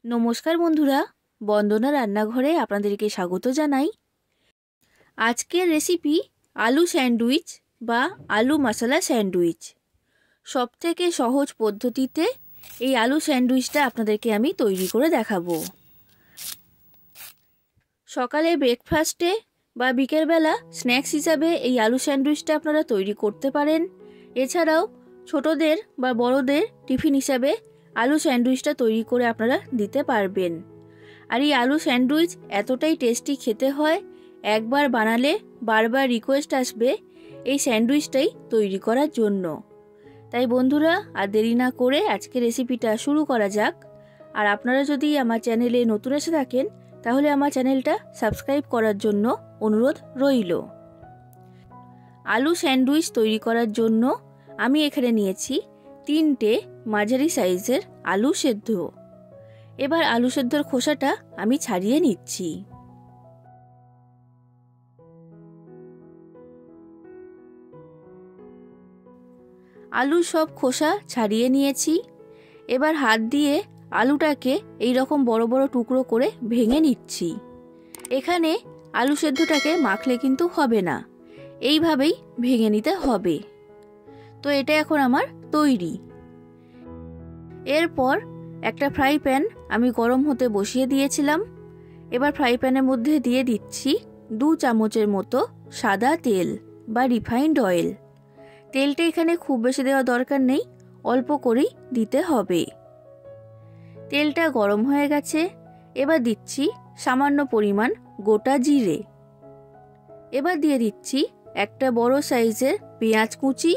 নমস্কার বন্ধুরা, বন্দনা রান্নাঘরে আপনাদেরকে স্বাগত জানাই। আজকের রেসিপি আলু স্যান্ডউইচ বা আলু মশলা স্যান্ডউইচ। সবথেকে সহজ পদ্ধতিতে এই আলু স্যান্ডউইচটা আপনাদেরকে আমি তৈরি করে দেখাবো। সকালে ব্রেকফাস্টে বা বিকেলবেলা স্ন্যাক্স হিসাবে এই আলু স্যান্ডউইচটা আপনারা তৈরি করতে পারেন। এছাড়াও ছোটদের বা বড়দের টিফিন হিসাবে আলু স্যান্ডউইচটা তৈরি করে আপনারা দিতে পারবেন। আর এই আলু স্যান্ডউইচ এতটাই টেস্টি খেতে হয়, একবার বানালে বারবার রিকোয়েস্ট আসবে এই স্যান্ডউইচটাই তৈরি করার জন্য। তাই বন্ধুরা, আর দেরি না করে আজকের রেসিপিটা শুরু করা যাক। আর আপনারা যদি আমার চ্যানেলে নতুন এসে থাকেন তাহলে আমার চ্যানেলটা সাবস্ক্রাইব করার জন্য অনুরোধ রইল। আলু স্যান্ডউইচ তৈরি করার জন্য আমি এখানে নিয়েছি 3টে মাঝারি সাইজের আলু সেদ্ধ। এবার আলু সেদ্ধর খোসাটা আমি ছাড়িয়ে নিচ্ছি। আলুর সব খোসা ছাড়িয়ে নিয়েছি। এবার হাত দিয়ে আলুটাকে এই রকম বড় বড় টুকরো করে ভেঙে নিচ্ছি। এখানে আলু সেদ্ধটাকে মাখলে কিন্তু হবে না, এইভাবেই ভেঙে নিতে হবে। তো এটা এখন আমার তৈরি। এরপর একটা ফ্রাই প্যান আমি গরম হতে বসিয়ে দিয়েছিলাম। এবার ফ্রাই প্যানের মধ্যে দিয়ে দিচ্ছি 2 চামচের মতো সাদা তেল বা রিফাইন্ড অয়েল। তেলটা এখানে খুব বেশি দেওয়া দরকার নেই, অল্প করেই দিতে হবে। তেলটা গরম হয়ে গেছে। এবার দিচ্ছি সামান্য পরিমাণ গোটা জিরে। এবার দিয়ে দিচ্ছি একটা বড় সাইজের পেঁয়াজ কুচি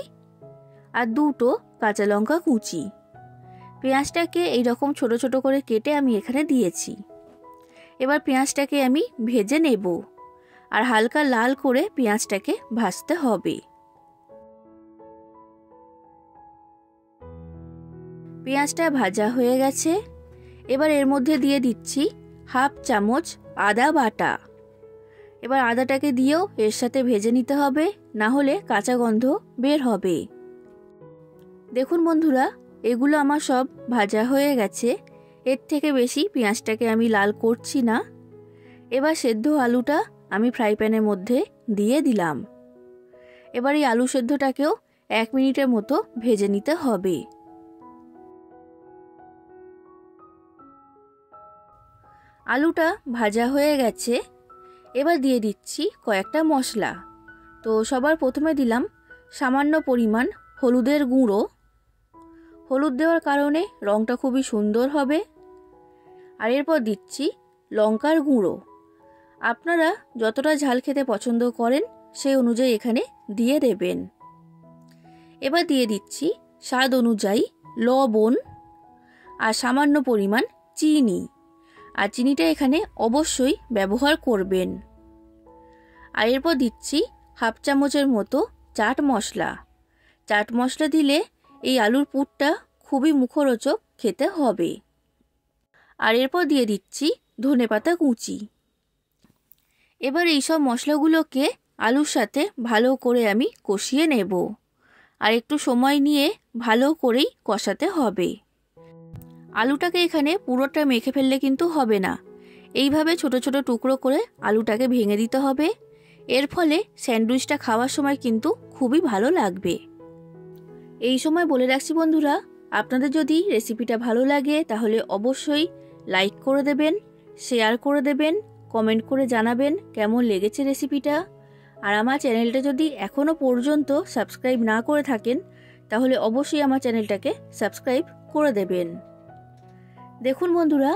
আর 2টো কাঁচা লঙ্কা কুচি। পেঁয়াজটাকে এইরকম ছোট ছোট করে কেটে আমি এখানে দিয়েছি। এবার পেঁয়াজটাকে আমি ভেজে নেব, আর হালকা লাল করে পেঁয়াজটাকে ভাজতে হবে। পেঁয়াজটা ভাজা হয়ে গেছে। এবার এর মধ্যে দিয়ে দিচ্ছি 1/2 চামচ আদা বাটা। এবার আদাটাকে দিয়েও এর সাথে ভেজে নিতে হবে, না হলে কাঁচা গন্ধ বের হবে। দেখুন বন্ধুরা, এগুলো আমার সব ভাজা হয়ে গেছে। এর থেকে বেশি পেঁয়াজটাকে আমি লাল করছি না। এবার সেদ্ধ আলুটা আমি ফ্রাই প্যানের মধ্যে দিয়ে দিলাম। এবার এই আলু সেদ্ধটাকেও 1 মিনিটের মতো ভেজে নিতে হবে। আলুটা ভাজা হয়ে গেছে। এবার দিয়ে দিচ্ছি কয়েকটা মশলা। তো সবার প্রথমে দিলাম সামান্য পরিমাণ হলুদের গুঁড়ো। হলুদ দেওয়ার কারণে রঙটা খুবই সুন্দর হবে। আর এরপর দিচ্ছি লঙ্কার গুঁড়ো। আপনারা যতটা ঝাল খেতে পছন্দ করেন সেই অনুযায়ী এখানে দিয়ে দেবেন। এবার দিয়ে দিচ্ছি স্বাদ অনুযায়ী লবণ আর সামান্য পরিমাণ চিনি। আর চিনিটা এখানে অবশ্যই ব্যবহার করবেন। আর এরপর দিচ্ছি 1/2 চামচের মতো চাট মশলা। চাট মশলা দিলে এই আলুর পুরটা খুবই মুখরোচক খেতে হবে। আর এরপর দিয়ে দিচ্ছি ধনেপাতা কুচি। এবার এইসব মশলাগুলোকে আলুর সাথে ভালো করে আমি কষিয়ে নেব। আর একটু সময় নিয়ে ভালো করেই কষাতে হবে। আলুটাকে এখানে পুরোটা মেখে ফেললে কিন্তু হবে না, এইভাবে ছোট ছোট টুকরো করে আলুটাকে ভেঙে দিতে হবে। এর ফলে স্যান্ডউইচটা খাওয়ার সময় কিন্তু খুবই ভালো লাগবে। এই সময় বলে রাখছি বন্ধুরা, আপনাদের যদি রেসিপিটা ভালো লাগে তাহলে অবশ্যই লাইক করে দেবেন, শেয়ার করে দেবেন, কমেন্ট করে জানাবেন কেমন লেগেছে রেসিপিটা। আর আমার চ্যানেলটা যদি এখনও পর্যন্ত সাবস্ক্রাইব না করে থাকেন তাহলে অবশ্যই আমার চ্যানেলটাকে সাবস্ক্রাইব করে দেবেন। দেখুন বন্ধুরা,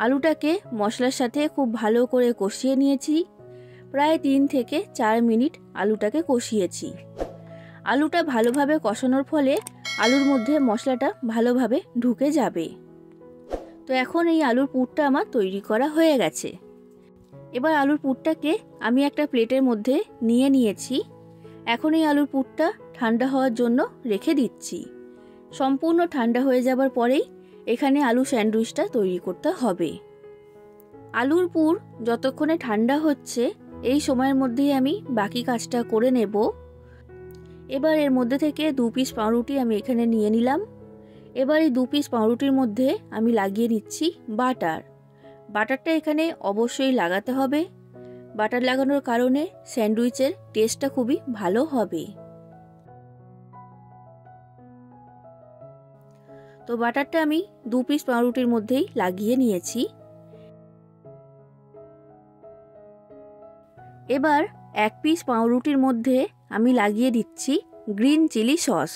আলুটাকে মশলার সাথে খুব ভালো করে কষিয়ে নিয়েছি। প্রায় 3 থেকে 4 মিনিট আলুটাকে কষিয়েছি। আলুটা ভালোভাবে কষানোর ফলে আলুর মধ্যে মশলাটা ভালোভাবে ঢুকে যাবে। তো এখন এই আলুর পুরটা আমার তৈরি করা হয়ে গেছে। এবার আলুর পুরটাকে আমি একটা প্লেটের মধ্যে নিয়ে নিয়েছি। এখন এই আলুর পুরটা ঠান্ডা হওয়ার জন্য রেখে দিচ্ছি। সম্পূর্ণ ঠান্ডা হয়ে যাবার পরেই এখানে আলু স্যান্ডউইচটা তৈরি করতে হবে। আলুর পুর যতক্ষণে ঠান্ডা হচ্ছে এই সময়ের মধ্যেই আমি বাকি কাজটা করে নেব। এবার এর মধ্যে থেকে 2 পিস পাউরুটি আমি এখানে নিয়ে নিলাম। এবার এই 2 পিস পাউরুটির মধ্যে আমি লাগিয়ে নিচ্ছি বাটার। বাটারটা এখানে অবশ্যই লাগাতে হবে। বাটার লাগানোর কারণে স্যান্ডউইচের টেস্টটা খুবই ভালো হবে। তো বাটারটা আমি 2 পিস পাউরুটির মধ্যেই লাগিয়ে নিয়েছি। এবার 1 পিস পাউরুটির মধ্যে আমি লাগিয়ে দিচ্ছি গ্রিন চিলি সস।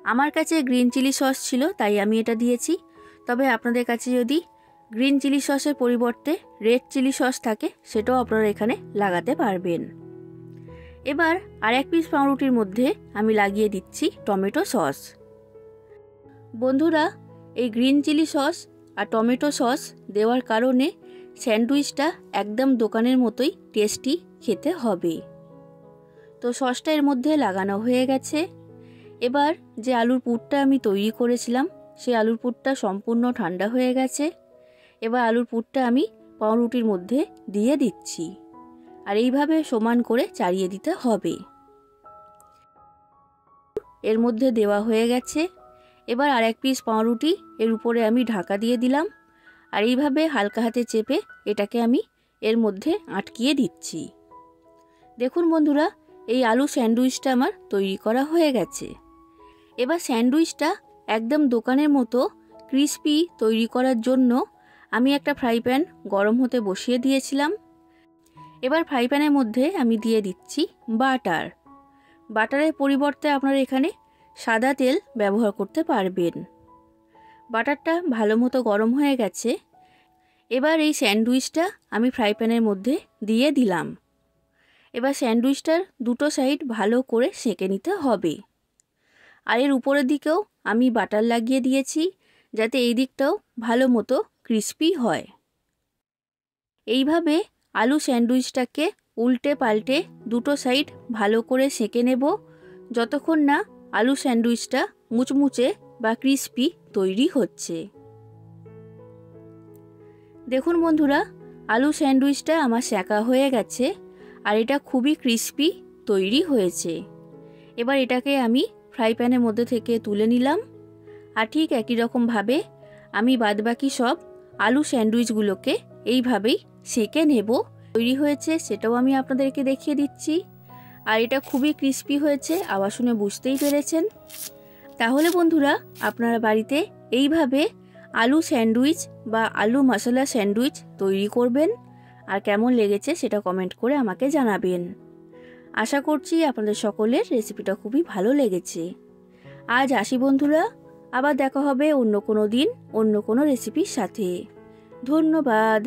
আমার কাছে গ্রিন চিলি সস ছিল তাই আমি এটা দিয়েছি, তবে আপনাদের কাছে যদি গ্রিন চিলি সসের পরিবর্তে রেড চিলি সস থাকে সেটাও আপনারা এখানে লাগাতে পারবেন। এবার আর 1 পিস পাউরুটির মধ্যে আমি লাগিয়ে দিচ্ছি টমেটো সস। বন্ধুরা, এই গ্রিন চিলি সস আর টমেটো সস দেওয়ার কারণে স্যান্ডউইচটা একদম দোকানের মতোই টেস্টি খেতে হবে। তো সসটা এর মধ্যে লাগানো হয়ে গেছে। এবার যে আলুর পুরটা আমি তৈরি করেছিলাম সেই আলুর পুরটা সম্পূর্ণ ঠান্ডা হয়ে গেছে। এবার আলুর পুরটা আমি পাউরুটির মধ্যে দিয়ে দিচ্ছি আর এইভাবে সমান করে চাড়িয়ে দিতে হবে। এর মধ্যে দেওয়া হয়ে গেছে। এবার আর 1 পিস পাউরুটি এর উপরে আমি ঢাকা দিয়ে দিলাম আর এইভাবে হালকা হাতে চেপে এটাকে আমি এর মধ্যে আটকিয়ে দিচ্ছি। দেখুন বন্ধুরা, এই আলু স্যান্ডউইচটা আমার তৈরি করা হয়ে গেছে। এবার স্যান্ডউইচটা একদম দোকানের মতো ক্রিস্পি তৈরি করার জন্য আমি একটা ফ্রাই প্যান গরম হতে বসিয়ে দিয়েছিলাম। এবার ফ্রাই প্যানের মধ্যে আমি দিয়ে দিচ্ছি বাটার। বাটারের পরিবর্তে আপনারা এখানে সাদা তেল ব্যবহার করতে পারবেন। বাটারটা ভালো মতো গরম হয়ে গেছে। এবার এই স্যান্ডউইচটা আমি ফ্রাই প্যানের মধ্যে দিয়ে দিলাম। এবার স্যান্ডউইচটার দুটো সাইড ভালো করে সেঁকে নিতে হবে। আর এর উপরের দিকেও আমি বাটার লাগিয়ে দিয়েছি যাতে এই দিকটাও ভালো মতো ক্রিস্পি হয়। এইভাবে আলু স্যান্ডউইচটাকে উল্টে পাল্টে দুটো সাইড ভালো করে সেঁকে নেব যতক্ষণ না আলু স্যান্ডউইচটা মুচমুচে বা ক্রিস্পি তৈরি হচ্ছে। দেখুন বন্ধুরা, আলু স্যান্ডউইচটা আমার সেঁকা হয়ে গেছে আর এটা খুবই ক্রিস্পি তৈরি হয়েছে। এবার এটাকে আমি ফ্রাই প্যানের মধ্যে থেকে তুলে নিলাম আর ঠিক একই রকমভাবে আমি বাদবাকি সব আলু স্যান্ডউইচগুলোকে এইভাবেই সেঁকে নেব। তৈরি হয়েছে সেটাও আমি আপনাদেরকে দেখিয়ে দিচ্ছি। আর এটা খুবই ক্রিস্পি হয়েছে, আওয়াজ শুনে বুঝতেই পেরেছেন। তাহলে বন্ধুরা, আপনারা বাড়িতে এইভাবে আলু স্যান্ডউইচ বা আলু মশলা স্যান্ডউইচ তৈরি করবেন আর কেমন লেগেছে সেটা কমেন্ট করে আমাকে জানাবেন। আশা করছি আপনাদের সকলের রেসিপিটা খুবই ভালো লেগেছে। আজ আসি বন্ধুরা, আবার দেখা হবে অন্য কোনো দিন অন্য কোনো রেসিপির সাথে। ধন্যবাদ।